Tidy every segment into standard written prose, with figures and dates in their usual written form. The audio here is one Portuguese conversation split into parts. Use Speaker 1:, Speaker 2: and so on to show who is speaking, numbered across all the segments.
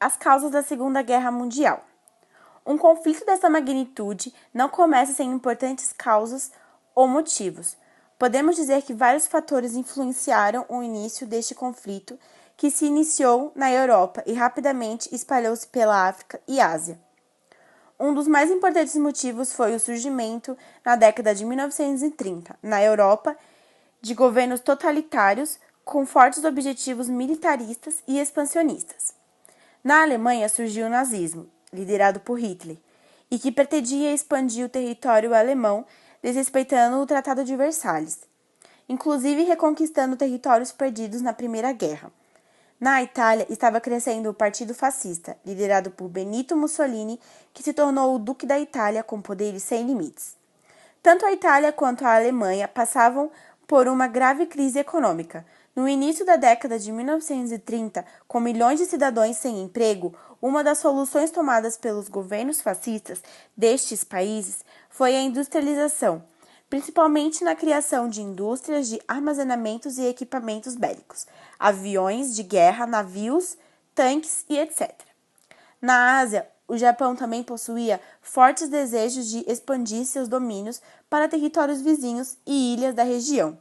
Speaker 1: As causas da Segunda Guerra Mundial. Um conflito dessa magnitude não começa sem importantes causas ou motivos. Podemos dizer que vários fatores influenciaram o início deste conflito, que se iniciou na Europa e rapidamente espalhou-se pela África e Ásia. Um dos mais importantes motivos foi o surgimento, na década de 1930, na Europa, de governos totalitários com fortes objetivos militaristas e expansionistas. Na Alemanha surgiu o nazismo, liderado por Hitler, e que pretendia expandir o território alemão, desrespeitando o Tratado de Versalhes, inclusive reconquistando territórios perdidos na Primeira Guerra. Na Itália estava crescendo o Partido Fascista, liderado por Benito Mussolini, que se tornou o Duque da Itália com poderes sem limites. Tanto a Itália quanto a Alemanha passavam por uma grave crise econômica. No início da década de 1930, com milhões de cidadãos sem emprego, uma das soluções tomadas pelos governos fascistas destes países foi a industrialização, principalmente na criação de indústrias de armazenamentos e equipamentos bélicos, aviões de guerra, navios, tanques e etc. Na Ásia, o Japão também possuía fortes desejos de expandir seus domínios para territórios vizinhos e ilhas da região.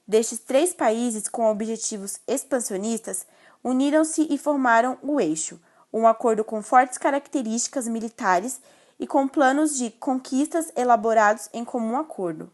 Speaker 1: Destes 3 países com objetivos expansionistas, uniram-se e formaram o Eixo, um acordo com fortes características militares e com planos de conquistas elaborados em comum acordo.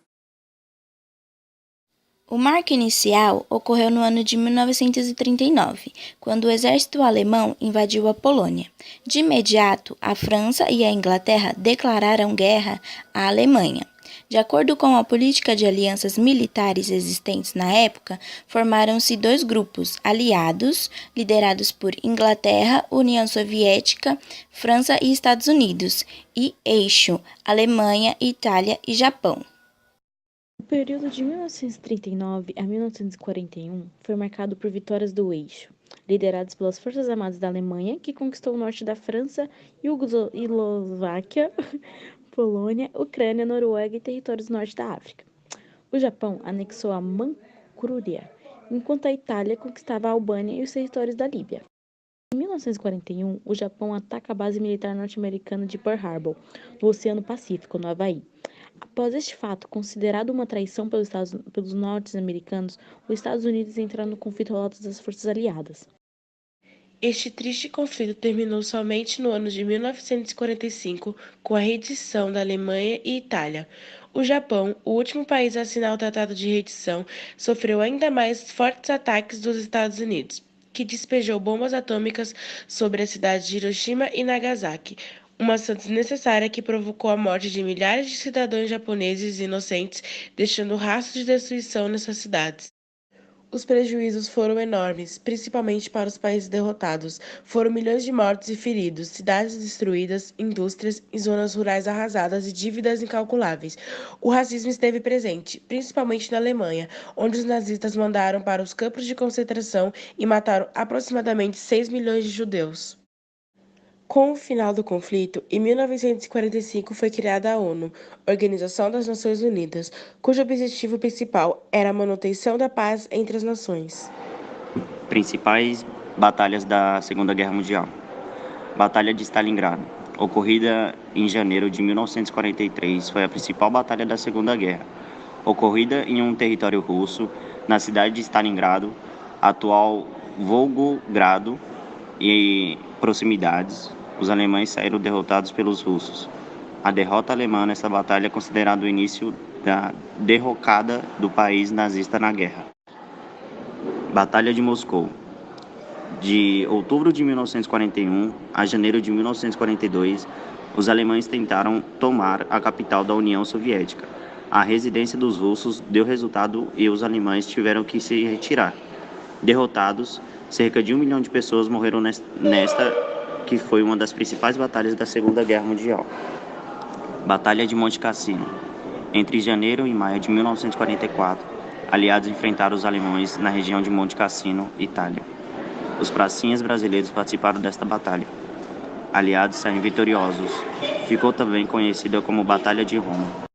Speaker 2: O marco inicial ocorreu no ano de 1939, quando o exército alemão invadiu a Polônia. De imediato, a França e a Inglaterra declararam guerra à Alemanha. De acordo com a política de alianças militares existentes na época, formaram-se 2 grupos aliados, liderados por Inglaterra, União Soviética, França e Estados Unidos, e Eixo, Alemanha, Itália e Japão.
Speaker 3: O período de 1939 a 1941 foi marcado por vitórias do Eixo, lideradas pelas Forças Armadas da Alemanha, que conquistou o norte da França, Eslováquia, Polônia, Ucrânia, Noruega e territórios do norte da África. O Japão anexou a Manchúria, enquanto a Itália conquistava a Albânia e os territórios da Líbia. Em 1941, o Japão ataca a base militar norte-americana de Pearl Harbor, no Oceano Pacífico, no Havaí. Após este fato, considerado uma traição pelos norte-americanos, os Estados Unidos entraram no conflito ao lado das forças aliadas.
Speaker 4: Este triste conflito terminou somente no ano de 1945, com a rendição da Alemanha e Itália. O Japão, o último país a assinar o Tratado de Rendição, sofreu ainda mais fortes ataques dos Estados Unidos, que despejou bombas atômicas sobre a cidade de Hiroshima e Nagasaki, uma ação desnecessária que provocou a morte de milhares de cidadãos japoneses inocentes, deixando rastros de destruição nessas cidades. Os prejuízos foram enormes, principalmente para os países derrotados. Foram milhões de mortos e feridos, cidades destruídas, indústrias e zonas rurais arrasadas e dívidas incalculáveis. O racismo esteve presente, principalmente na Alemanha, onde os nazistas mandaram para os campos de concentração e mataram aproximadamente 6 milhões de judeus. Com o final do conflito, em 1945 foi criada a ONU, Organização das Nações Unidas, cujo objetivo principal era a manutenção da paz entre as nações.
Speaker 5: Principais batalhas da Segunda Guerra Mundial. Batalha de Stalingrado, ocorrida em janeiro de 1943, foi a principal batalha da Segunda Guerra, ocorrida em um território russo, na cidade de Stalingrado, atual Volgogrado e proximidades. Os alemães saíram derrotados pelos russos. A derrota alemã nessa batalha é considerada o início da derrocada do país nazista na guerra. Batalha de Moscou. De outubro de 1941 a janeiro de 1942, os alemães tentaram tomar a capital da União Soviética. A residência dos russos deu resultado e os alemães tiveram que se retirar. Derrotados, cerca de 1 milhão de pessoas morreram nesta que foi uma das principais batalhas da Segunda Guerra Mundial. Batalha de Monte Cassino. Entre janeiro e maio de 1944, aliados enfrentaram os alemães na região de Monte Cassino, Itália. Os pracinhas brasileiros participaram desta batalha. Aliados saíram vitoriosos. Ficou também conhecida como Batalha de Roma.